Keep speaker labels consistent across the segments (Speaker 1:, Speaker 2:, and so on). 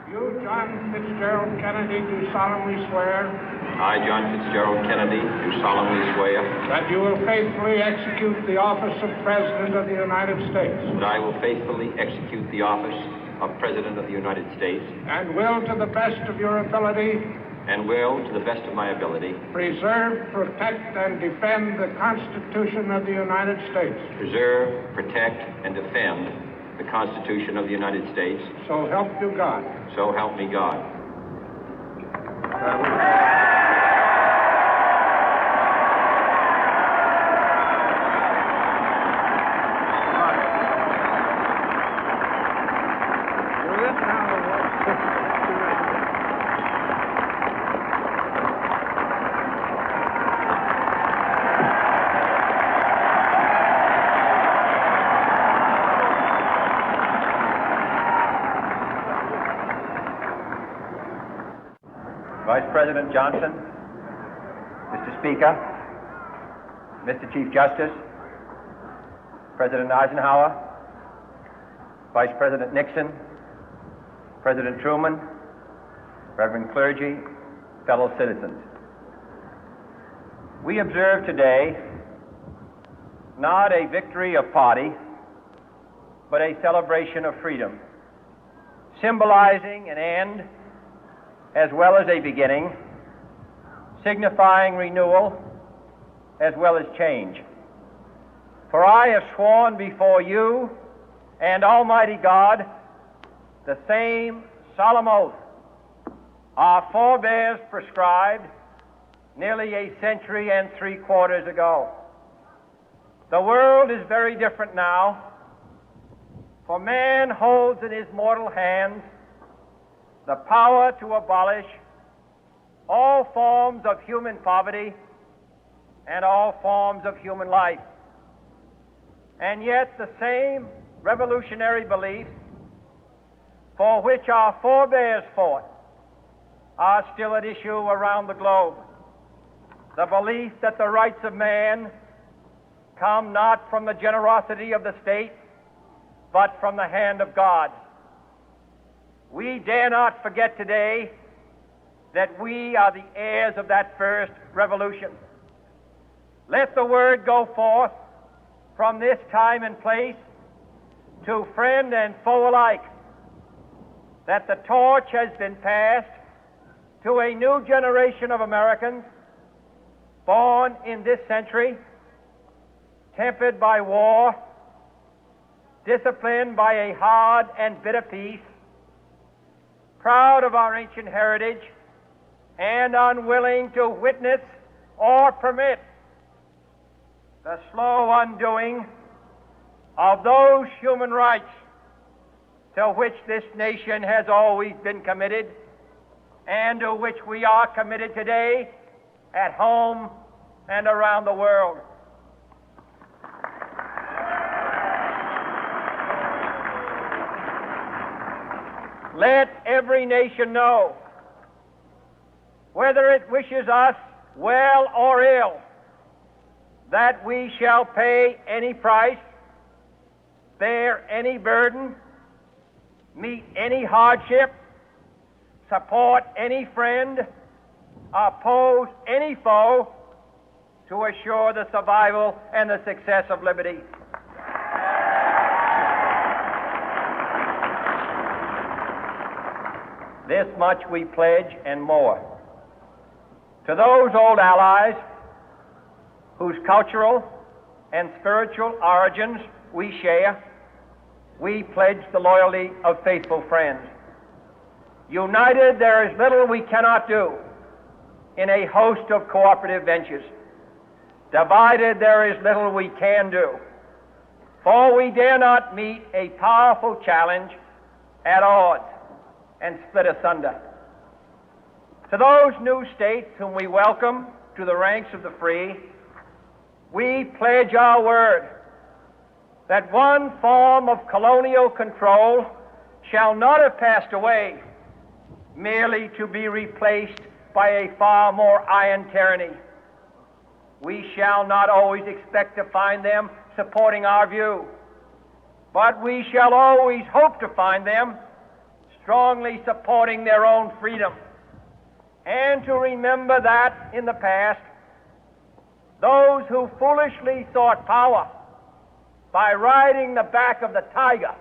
Speaker 1: You, John Fitzgerald Kennedy, do solemnly swear.
Speaker 2: I, John Fitzgerald Kennedy, do solemnly swear.
Speaker 1: That you will faithfully execute the office of President of the United States.
Speaker 2: That I will faithfully execute the office of President of the United States.
Speaker 1: And will, to the best of your ability.
Speaker 2: And will, to the best of my ability.
Speaker 1: Preserve, protect, and defend the Constitution of the United States.
Speaker 2: Preserve, protect, and defend the Constitution of the United States.
Speaker 1: So help you God.
Speaker 2: So help me God.
Speaker 3: Vice President Johnson, Mr. Speaker, Mr. Chief Justice, President Eisenhower, Vice President Nixon, President Truman, Reverend clergy, fellow citizens. We observe today not a victory of party, but a celebration of freedom, symbolizing an end as well as a beginning, signifying renewal as well as change. For I have sworn before you and Almighty God the same solemn oath our forebears prescribed nearly a century and 3/4 ago. The world is very different now, for man holds in his mortal hands the power to abolish all forms of human poverty and all forms of human life. And yet the same revolutionary beliefs for which our forebears fought are still at issue around the globe. The belief that the rights of man come not from the generosity of the state, but from the hand of God. We dare not forget today that we are the heirs of that first revolution. Let the word go forth from this time and place to friend and foe alike that the torch has been passed to a new generation of Americans born in this century, tempered by war, disciplined by a hard and bitter peace, proud of our ancient heritage, and unwilling to witness or permit the slow undoing of those human rights to which this nation has always been committed and to which we are committed today at home and around the world. Let every nation know, whether it wishes us well or ill, that we shall pay any price, bear any burden, meet any hardship, support any friend, oppose any foe to assure the survival and the success of liberty. This much we pledge and more. To those old allies whose cultural and spiritual origins we share, we pledge the loyalty of faithful friends. United, there is little we cannot do in a host of cooperative ventures. Divided, there is little we can do, for we dare not meet a powerful challenge at odds and split asunder. To those new states whom we welcome to the ranks of the free, we pledge our word that one form of colonial control shall not have passed away, merely to be replaced by a far more iron tyranny. We shall not always expect to find them supporting our view, but we shall always hope to find them strongly supporting their own freedom, and to remember that in the past, those who foolishly sought power by riding the back of the tiger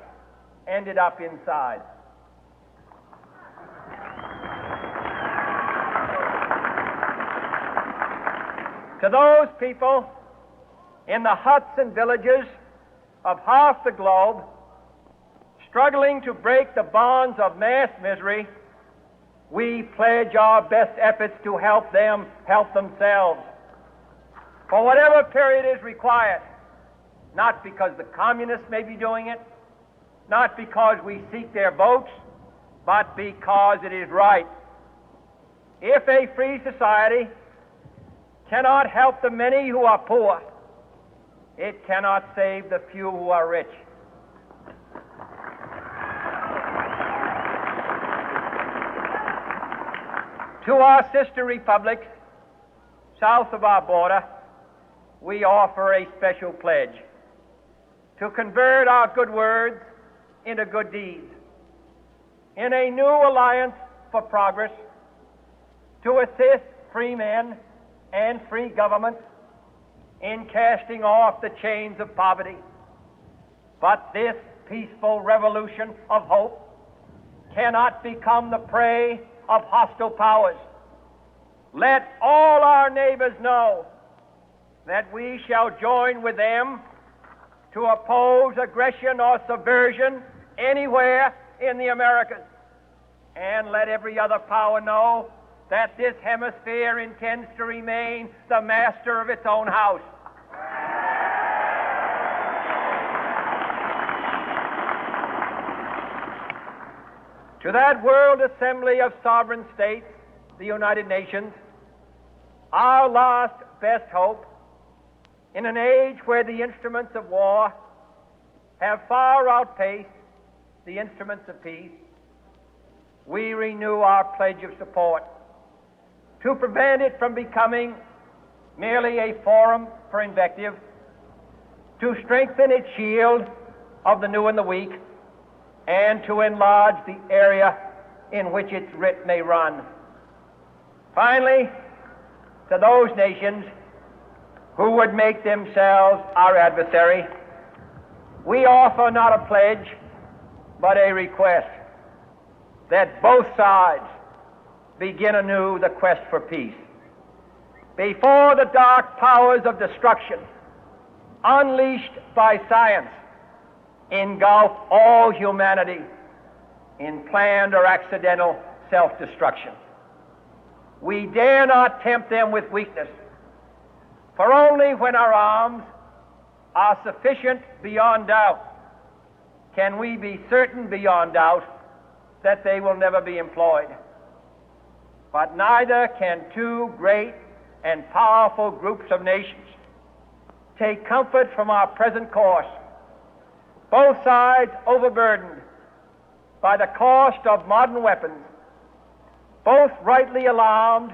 Speaker 3: ended up inside. To those people in the huts and villages of half the globe struggling to break the bonds of mass misery, we pledge our best efforts to help them help themselves for whatever period is required, not because the communists may be doing it, not because we seek their votes, but because it is right. If a free society cannot help the many who are poor, it cannot save the few who are rich. To our sister republics south of our border, we offer a special pledge to convert our good words into good deeds, in a new alliance for progress, to assist free men and free governments in casting off the chains of poverty. But this peaceful revolution of hope cannot become the prey of hostile powers. Let all our neighbors know that we shall join with them to oppose aggression or subversion anywhere in the Americas. And let every other power know that this hemisphere intends to remain the master of its own house. To that World Assembly of Sovereign States, the United Nations, our last best hope, in an age where the instruments of war have far outpaced the instruments of peace, we renew our pledge of support to prevent it from becoming merely a forum for invective, to strengthen its shield of the new and the weak, and to enlarge the area in which its writ may run. Finally, to those nations who would make themselves our adversary, we offer not a pledge, but a request that both sides begin anew the quest for peace. Before the dark powers of destruction, unleashed by science, engulf all humanity in planned or accidental self-destruction, we dare not tempt them with weakness, for only when our arms are sufficient beyond doubt can we be certain beyond doubt that they will never be employed. But neither can two great and powerful groups of nations take comfort from our present course, both sides overburdened by the cost of modern weapons, both rightly alarmed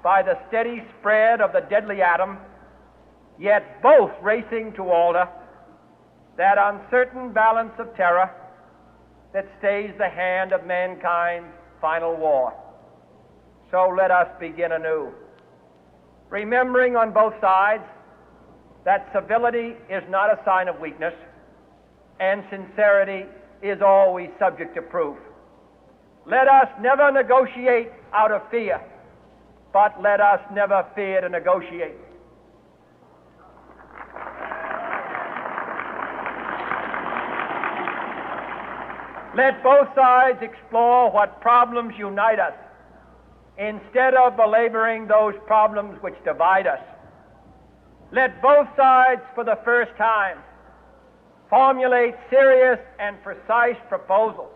Speaker 3: by the steady spread of the deadly atom, yet both racing to alter that uncertain balance of terror that stays the hand of mankind's final war. So let us begin anew, remembering on both sides that civility is not a sign of weakness, and sincerity is always subject to proof. Let us never negotiate out of fear, but let us never fear to negotiate. Let both sides explore what problems unite us, instead of belaboring those problems which divide us. Let both sides, for the first time, formulate serious and precise proposals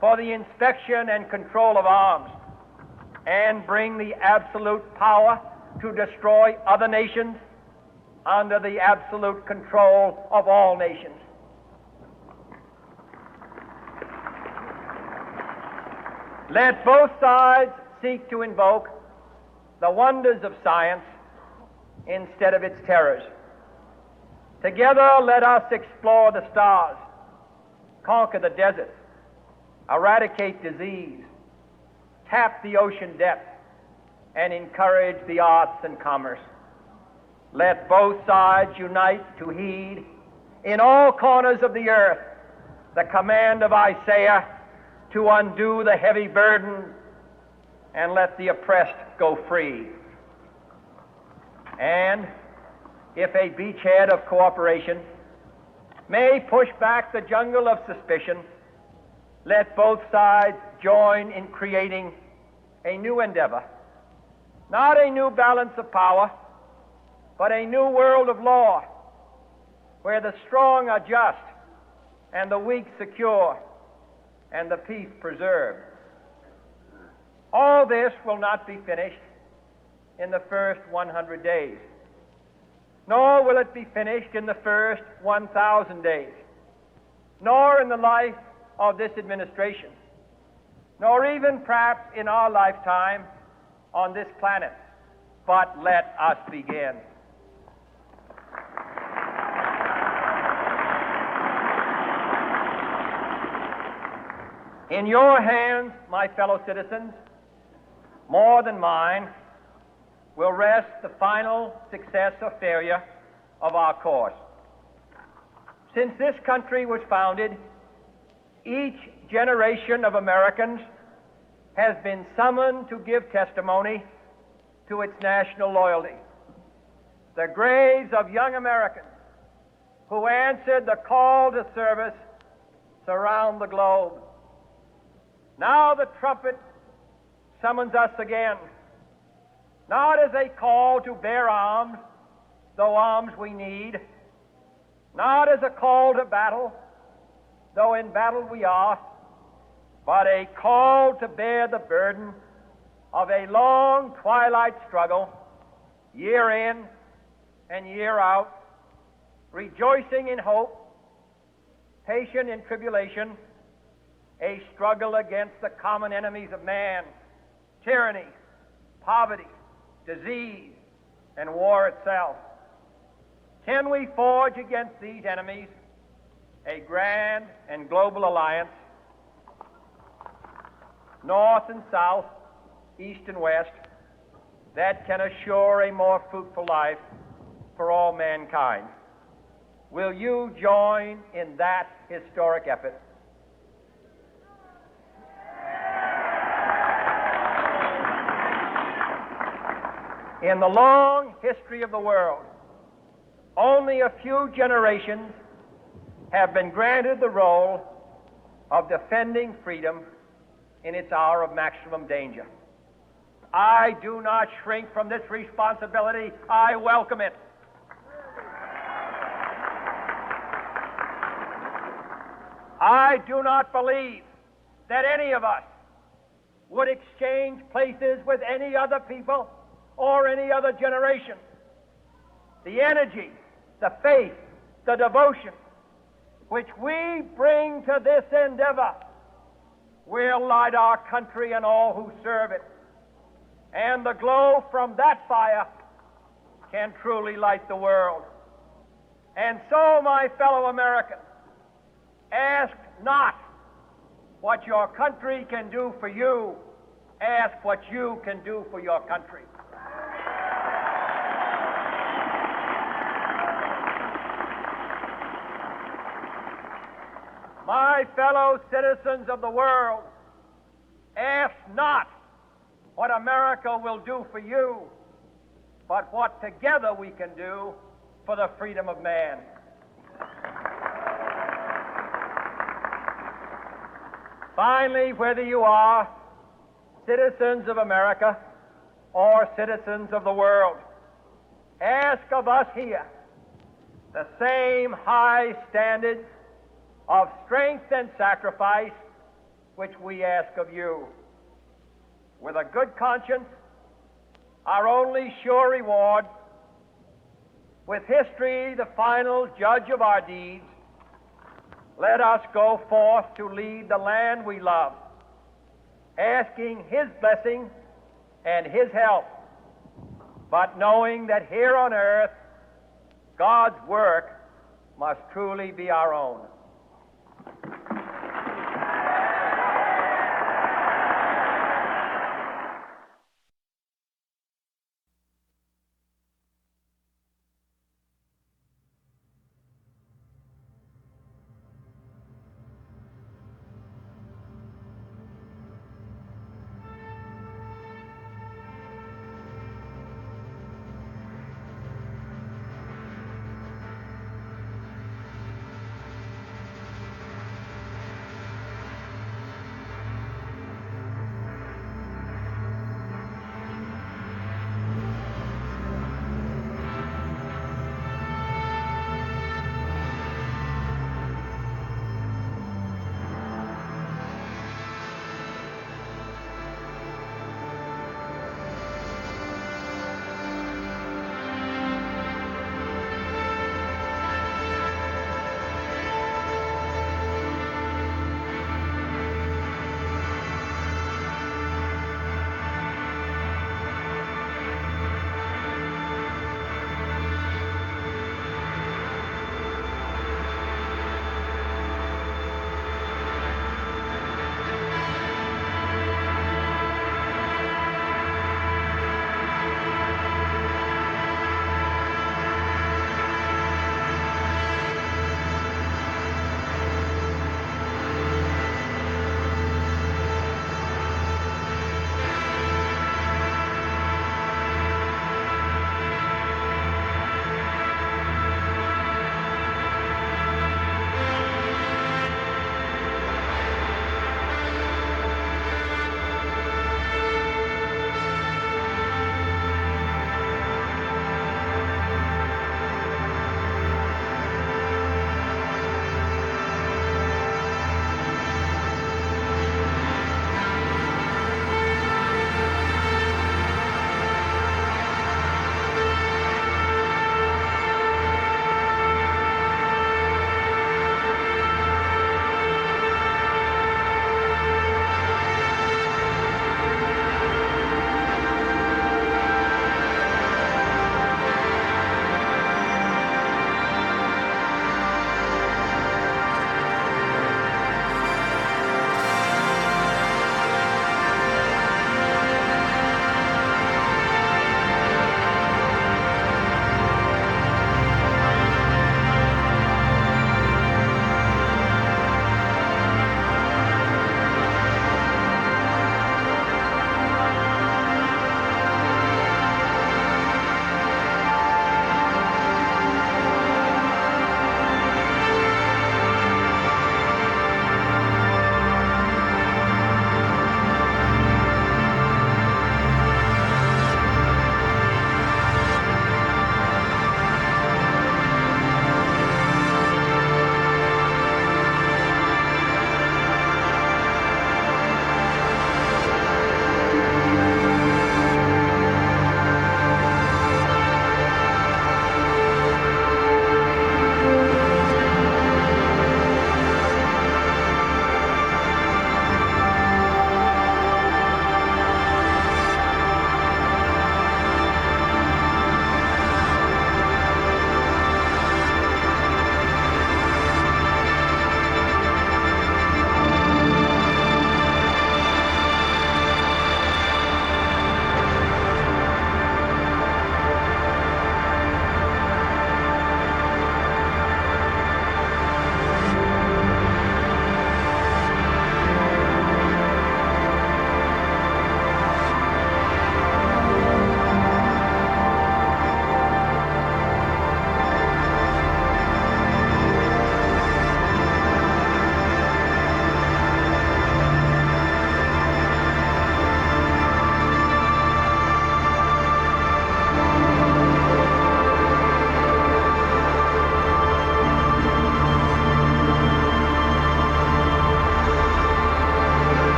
Speaker 3: for the inspection and control of arms, and bring the absolute power to destroy other nations under the absolute control of all nations. Let both sides seek to invoke the wonders of science instead of its terrors. Together, let us explore the stars, conquer the deserts, eradicate disease, tap the ocean depth, and encourage the arts and commerce. Let both sides unite to heed in all corners of the earth the command of Isaiah to undo the heavy burden and let the oppressed go free. And if a beachhead of cooperation may push back the jungle of suspicion, let both sides join in creating a new endeavor, not a new balance of power, but a new world of law, where the strong are just and the weak secure and the peace preserved. All this will not be finished in the first 100 days, nor will it be finished in the first 1,000 days, nor in the life of this administration, nor even perhaps in our lifetime on this planet. But let us begin. In your hands, my fellow citizens, more than mine, will rest the final success or failure of our course. Since this country was founded, each generation of Americans has been summoned to give testimony to its national loyalty. The graves of young Americans who answered the call to service surround the globe. Now the trumpet summons us again, not as a call to bear arms, though arms we need, not as a call to battle, though in battle we are, but a call to bear the burden of a long twilight struggle, year in and year out, rejoicing in hope, patient in tribulation, a struggle against the common enemies of man, tyranny, poverty, disease, and war itself. Can we forge against these enemies a grand and global alliance, north and south, east and west, that can assure a more fruitful life for all mankind? Will you join in that historic effort? In the long history of the world, only a few generations have been granted the role of defending freedom in its hour of maximum danger. I do not shrink from this responsibility. I welcome it. I do not believe that any of us would exchange places with any other people or any other generation. The energy, the faith, the devotion which we bring to this endeavor will light our country and all who serve it. And the glow from that fire can truly light the world. And so, my fellow Americans, ask not what your country can do for you. Ask what you can do for your country. My fellow citizens of the world, ask not what America will do for you, but what together we can do for the freedom of man. Finally, whether you are citizens of America or citizens of the world, ask of us here the same high standards of strength and sacrifice which we ask of you. With a good conscience, our only sure reward, with history the final judge of our deeds, let us go forth to lead the land we love, asking His blessing and His help, but knowing that here on earth God's work must truly be our own.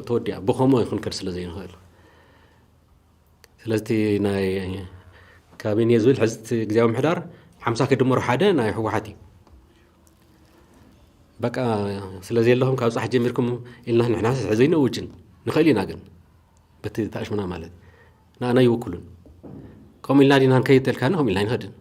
Speaker 4: ተወዲያ ብኸመ ይኹን ከር ስለ ዘይንኽእል ስለዚህ ናይ ካቢኔ ዝብል ሕዝቲ ግዜያዊ ምሕዳር 50 ክድምሮ ሓደ ናይ ሕወሓት እዩ በቃ ስለዚ የለኹም ካብ ጻሕ ጀሚርኩም ኢልና ንሕና ሕዘይነ ውጭን ንኽእል ኢና ግን በቲ ተኣሽሙና ማለት ንኣና ይውክሉን ከምኡ ኢልና ዲና ንከይተልካና ከምኡ ኢልና ይንኸድን